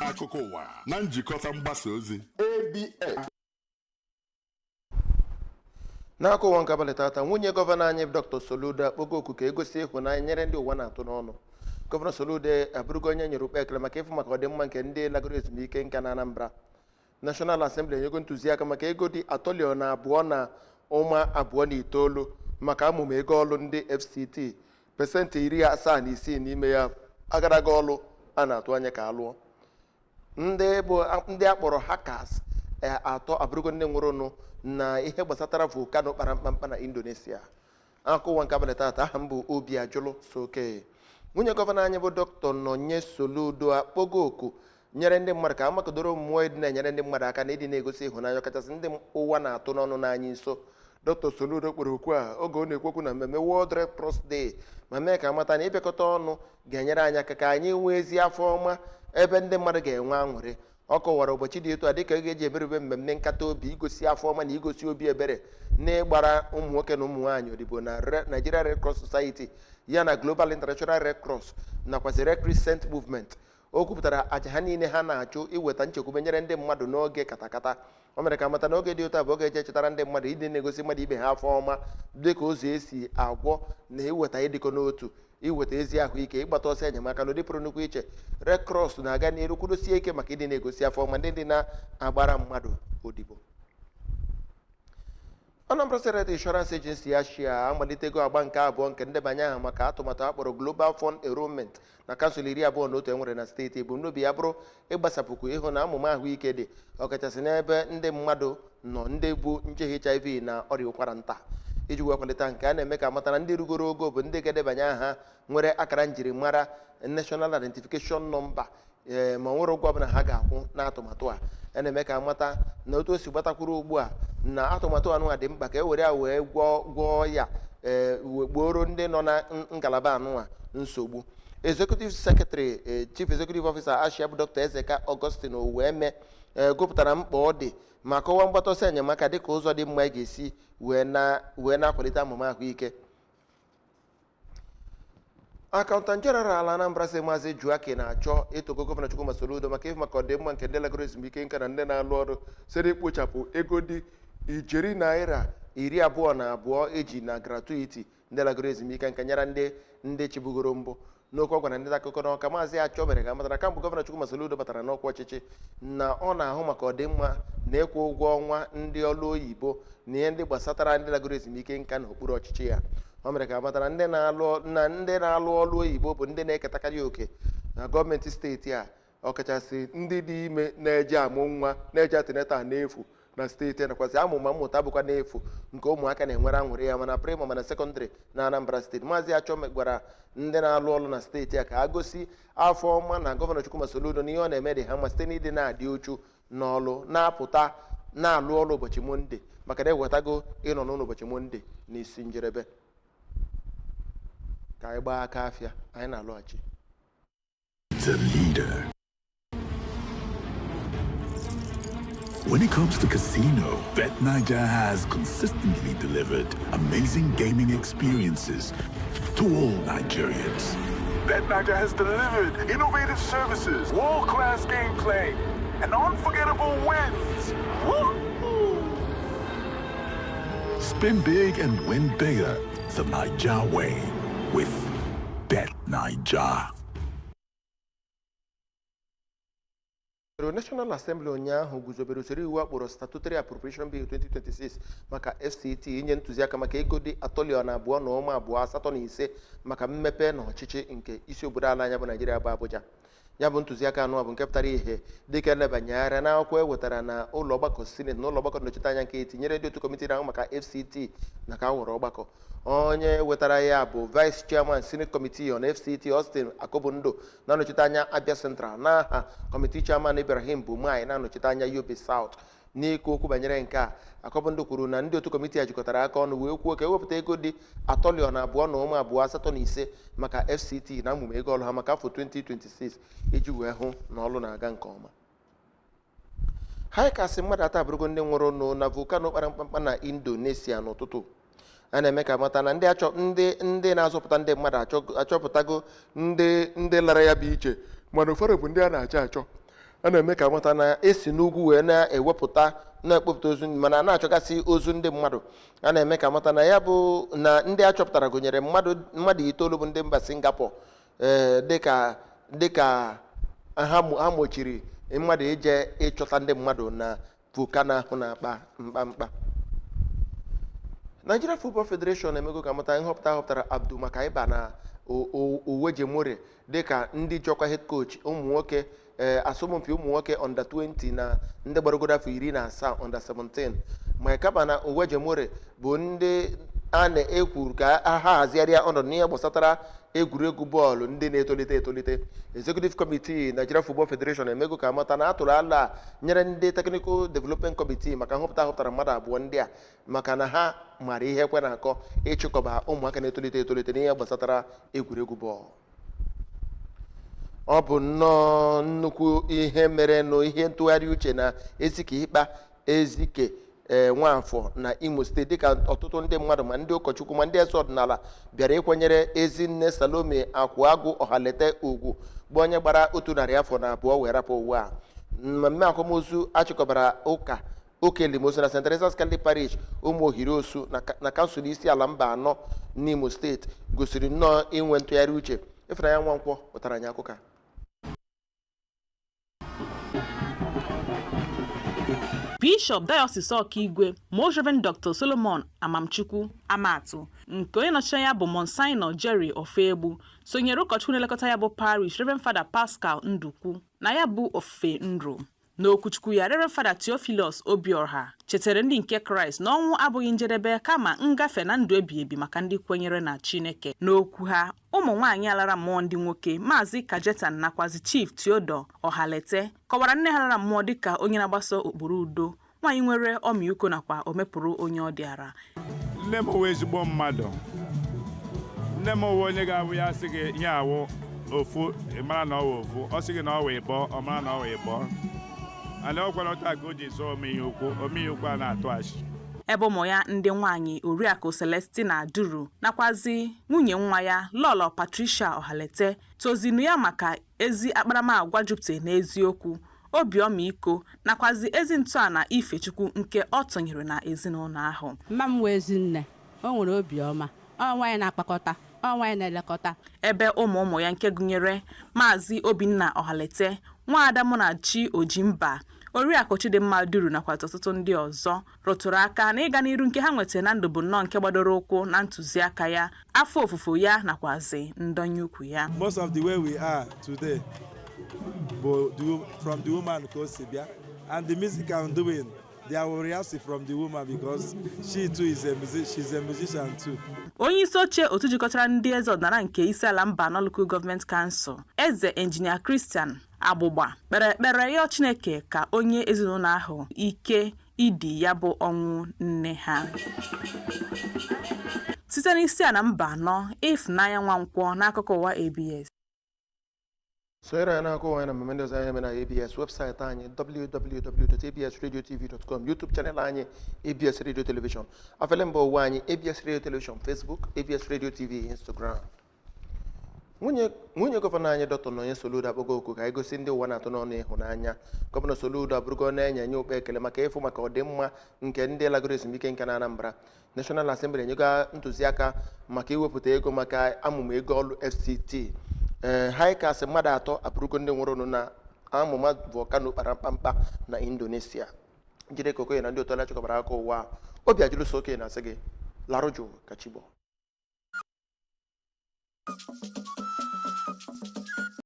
akụkọ ụwa na njikọta mgbasa ozi ABS. N'aka ụwa nke abalị tata, nwunye gọvanọ anyị Dr. Soludo akpọgo oku ka egosi ịhụnanya nyere ndị ụwa na-atụ n'ọnụ. Gọvanọ Soludo abụrụgo onye nyere ukpe ekele maka ịfụ maka ọdịmma nke ndị lagoro ezumike nka na Anambra. National Assembly enyego ntụziaka maka ego dị $229 maka amụma ego ọlụ ndị FCT, pesentị 76 n'ime ya agaraga ọlụ a na-atụ anya ka alụọ. Ndị akpọrọ hackers atọ abụrụgo ndị nwụrụnụ na ihe gbasatara volkano kpara mkpamkpa na Indonesia. Akụkọ ụwa nke abalị tata, aha m bụ Obi Ajụlụ Soke. Nwunye gọvanọ anyị bụ Dr. Nonye Soludo akpọgo oku nyere ndị mmadụ ka amakọdoro mmụọ ịdị na-enyere ndị mmadụ aka na ịdị na-egosi ịhụnanya, kachasị ndị ụwa na-atụ n'ọnụ n'anyị nso. Dr. Soludo kpọrọ okwu a oge ọ na-ekwekwu na mmemme World Red Cross Day ma mee ka amata na ịbịakọta ọnụ ga-enyere anyị aka ka anyị nwee ezi afọ ọma ebe ndị mmadụ ga-enwe aṅụrị. Ọ kọwara ụbọchị dị etu a dịka ga-eji emerube mmemme nkata obi, igosi afọ ọma na igosi obi ebere na ịgbara ụmụ nwoke na ụmụ nwaanyị odibo na Nigeria Red Cross Society ya na Global International Red Cross nakwazi Red Crescent Movement. O kwupụtara aja ha niile ha na-achụ iweta nchekwube nyere ndị mmadụ n'oge katakata. O mere ka amata n'oge dị otu a bụ oge eji echetara ndị mmadụ ịdị na-egosi mmadụ ibe ha afọ ọma dịka ụzọ esi agwọ na iweta ịdịkọ n'otu, iweta ezi ahụike, ịgbata ọsọ enyemaka n'ụdị pụrụ nnukwu iche. Red Cross na-aga n'iru kwudosie ike maka ịdị na-egosi afọ ọma ndị dị na-agbara mmadụ odibo. Anambra State Insurance Agency Ashia amalitego agba nke abụọ nke ndebanye aha maka atụmatụ akpọrọ Global Fund Enrollment na kansụl 21 enwere na steeti. Ebumnobi ya bụrụ ịgbasapụkwu ịhụ na amụma ahụike dị ọkachasị n'ebe ndị mmadụ nọ ndị bụ nje HIV na ọrịa ụkwara nta. Iji wee kwalite nke a na-eme ka amata na ndị rugoro ogo bụ ndị ga-edebanye aha nwere akara njirimara National Identification Number ma nwere ụgwọ ọbụla ha ga-akwụ n'atụmatụ a. A na-eme ka amata na otu o si gbatakwuru ugbu a na atụmatụ anụnwa dị mkpa ka e were ya wee gwọọ ya gboro ndị nọ na ngalaba anụnwa nsogbu. Executive Secretary Chief Executive Officer Ashia bụ Dr. Ezeka Augustine Oweme gụpụtara mkpa ọ dị ma kọwaa mgbata ọsọ enyemaka dịka ụzọ dị mma a ga-esi wee na-akwalite amụma ahụike. Accountant General Anambra State Maazị Juake na-achọ ịtụgo Gọvanọ Chukwuma Soludo maka ịhụ maka ọdịmma nke ndị lagoro ezumike nka na ndị na-alụ ọrụ site ikpochapụ ego dị $22 eji na gratuity ndị lagoro ezumike nka nyere ndị chibugoro mbụ. N'okwu ọ gwara ndị akụkọ n'Awka, Maazị Achọ mere ka amatara kamgbe Gọvanọ Chukwuma Soludo batara n'ọkwa ọchịchị na ọ na-ahụ maka ọdịmma na ịkwụ ụgwọ ọnwa ndị ọrụ oyibo na ihe ndị gbasatara ndị lagoro ezumike nka n'okpuru ọchịchị ya. O mere ka amatara ndị na-alụ ọrụ oyibo bụ ndị na-eketakarị oke na gọọmenti steeti a, ọkachasị ndị dị ime na-eje amụ nwa na-eje atineta n'efu na steeti nakwasị amụma mmụta bụkwa n'efu nke ụmụaka na-enwere aṅụrị ya mana praịmarị mana sekọndịrị na Anambra steeti. Maazị Achọ gwara ndị na-alụ ọrụ na steeti a ka a gosi afọ ọma na Gọvanọ Chukwuma Soludo n'ihe ọ na-eme dị ha mma site n'ịdị na-adị uchu n'ọlụ na-apụta na-alụ ọrụ ụbọchị Monde maka na ewetago ịnọ n'ụlọ ụbọchị Monde n'isi njedebe. Ka anyị gbaa aka afịa, anyị na-alọghachi. The leader. When it comes to casino, BetNiger has consistently delivered amazing gaming experiences to all Nigerians. BetNiger has delivered innovative services, world-class gameplay, and unforgettable wins. Woo-hoo! Spin big and win bigger the Niger way with BetNiger. National Assembly ụnyaahụ guzobere usoro iwu akpọrọ Statutory Appropriation Bill 2026 maka FCT inye ntụziaka maka ego dị $225 maka mmepe na ọchịchị nke isi obodo ala anya bụ Naijiria bụ Abuja. Ya bụ ntụziaka anụ bụ nke pụtara ihe dịka elebanye anya n'akwụkwọ ewetara na ụlọ ọgbakọ Senate na ụlọ ọgbakọ nnọchiteanya nke etinyere ndị otu kọmitii ahụ maka FCT na ka awụrụ ọgbakọ. Onye wetara ya bụ Vice Chairman Senate Committee on FCT Austin Akobundo na-anọchite anya Abia Central n'aha Committee Chairman Ibrahim Bumai na-anọchite anya Yobe South. N'ikwu okwu banyere nke a, Akobundo kwuru na ndị otu kọmitii a jikọtara aka ọnụ wee kwuo ka ewepụta ego dị $225 maka FCT na amụma ego ọrụ ha maka afọ 2026 iji wee hụ na ọrụ na-aga nke ọma. Ha kasị mmadụ atọ abụrụgo ndị nwụrụ na volkano kpara mkpamkpa na Indonesia n'ụtụtụ. A na-eme ka amata na ndị na-azọpụta ndị mmadụ achọpụtago ndị lara ya bụ iche mana ụfọdụ bụ ndị a na-achọ a na-eme ka amata na esi n'ugwu wee na-ekpopụta ozu mana na-achọgasị ozu ndị mmadụ. A na-eme ka amata na ya bụ na ndị a chọpụtara gụnyere mmadụ 9 bụ ndị mba Singapore dịka ha mochiri mmadụ ije ịchọta ndị mmadụ na volkano ahụ na-akpa mkpamkpa. Nigeria Football Federation emego ka amata nhọpụta họpụtara Abdul maka ịba na Uwejemore dịka ndị jọkwa head coach ụmụ nwoke asọmpi ụmụ nwoke under 20 na ndị gbaragodo afọ 17 under 17. ma kaba na Uwejemore bụ ndị a na-ekwu ka ha hazigharịa ọnọdụ n'ihe gbasatara egwuregwu bọọlụ ndị na-etolite. Executive Committee Nigeria Football Federation emego ka amata na atụrụ ala nyere ndị Technical Development Committee maka nhọpụta họpụtara mmadụ abụọ ndị a maka na ha mara ihe ekwe na-akọ ịchịkọba ụmụaka na-etolite n'ihe gbasatara egwuregwu bọọlụ. Ọ bụ nnọọ nnukwu ihe mere n'ihe ntụgharị uche na Ezike Nwafọ na Imo Steeti dịka ọtụtụ ndị mmadụ ma ndị ụkọchukwu ma ndị eze ọdịnala bịara ịkwanyere Ezinne Salome Akụagụ Ọhalete ugwu bụ onye gbara 100 afọ na abụọ wee rapụ ụwa a. Mmemme akwamozu achịkọbara ụka oke limoso na St. Teresa's Catholic Parish ụmụ ohiri osu na kansụl isi ala mba anọ n'Imo Steeti gosiri nnọọ inwe ntụgharị uche. Ifeanyi Nwankwọ pụtara anyị akụkọ. Bishop Diocese Okigwe Most Reverend Dr. Solomon Amamchukwu Amatu nke onye nọchiri ya bụ Monsignor Jerry Ofegbu sonyere ụkọchukwu na-elekọta ya bụ parish Reverend Father Pascal Ndukwu na ya bụ ofufe nro. N'okwuchukwu ya Reverend Father Theophilus Obiorha chetara ndị nke Kraịst na ọnwụ abụghị njedebe kama ngafe na ndụ ebighị ebi maka ndị kwenyere na Chineke. N'okwu ha ụmụ nwaanyị alara mmụọ ndị nwoke Maazị Kajetan nakwazi Chief Theodore Ọhalete kọwara nne ha lara mmụọ dịka onye na-agbaso ụkpụrụ udo, nwaanyị nwere ọmịiko nakwa omepụrụ onye ọ dịara. Nne m wee ezigbo mmadụ. Nne m wee onye ga-abụ ya sị gị ihe awụ ofu mara na ọwa ofu, ọ sị gị na ọ wee bọọ ọ mara na ọ wee bọọ. Ana ọkwara ọta ka o ji zụọ omeihe ukwu a na-atụ achị. Ebe ụmụ ya ndị nwaanyị Oriakụ Celestina Duru nakwazi nwunye nwa ya Lọlọ Patricia Ọhalete tozinu ya maka ezi akparamagwa jupụtara n'eziokwu, obi ọmịiko nakwazi ezi ntọala ife Chukwu nke ọ tụnyere na ezinụlọ ahụ. Mma m wee Ezinne, o nwere obi ọma, ọ nwaanyị na-akpakọta, ọ nwaanyị na-elekọta. Ebe ụmụ ya nke gụnyere Maazị Obinna Ọhalete, Nwaada Munachi Ojimba, Oriakụ Chidimma Duru nakwa ọtụtụ ndị ọzọ rụtụrụ aka na ịga n'iru nke ha nwetara na ndụ bụ nnọọ nke gbadoro ụkwụ na ntụziaka ya, afọ ofufo ya nakwazi ndonye ukwu ya. Most of the way we are today from the woman ka o si bịa, and the music I'm doing they are rehearsing from the woman because she too is she's a musician too. Onye isi oche otu jikọtara ndị eze ọdịnala nke isi ala mba anọ Local Government Council Eze Engineer Christian Agbụgba kpere ekpere ya Chineke ka onye ezinụlọ ahụ ike idi ya bụ ọnwụ nne ha. Site n'isi ala mba anọ Ifeanyi Nwankwọ n'akụkọ ụwa ABS. Sonyere anyị n'akụkọ ụwa na mmemme ndị ọzọ anyị eme na ABS webụsaịtị anyị www.absradiotv.com, YouTube channel anyị ABS Radio Television, afele mba ụwa anyị ABS Radio Television, Facebook ABS Radio TV, Instagram. Nwunye gọvanọ anyị Dr. Nonye Soludo akpọgo oku ka anyị gosi ndị ụwa na-atụ n'ọnụ ịhụnanya. Gọvanọ Soludo abụrụgo na-enye okpe ekele maka ịfụ maka ọdịmma nke ndị lagoro ezumike nka na Anambra. National Assembly enyego ntụziaka maka iwepụta ego maka amụma ego ọlụ FCT. Haikas mmadụ atọ abụrụgo ndị nwụrụ na amụma volkano kpara mkpamkpa na Indonesia. Njide Kokoye na ndị otu ọla chịkọbara aka ụwa. Obi ajụrụ so oke na-asị gị larụ jụụ ka chi bọọ.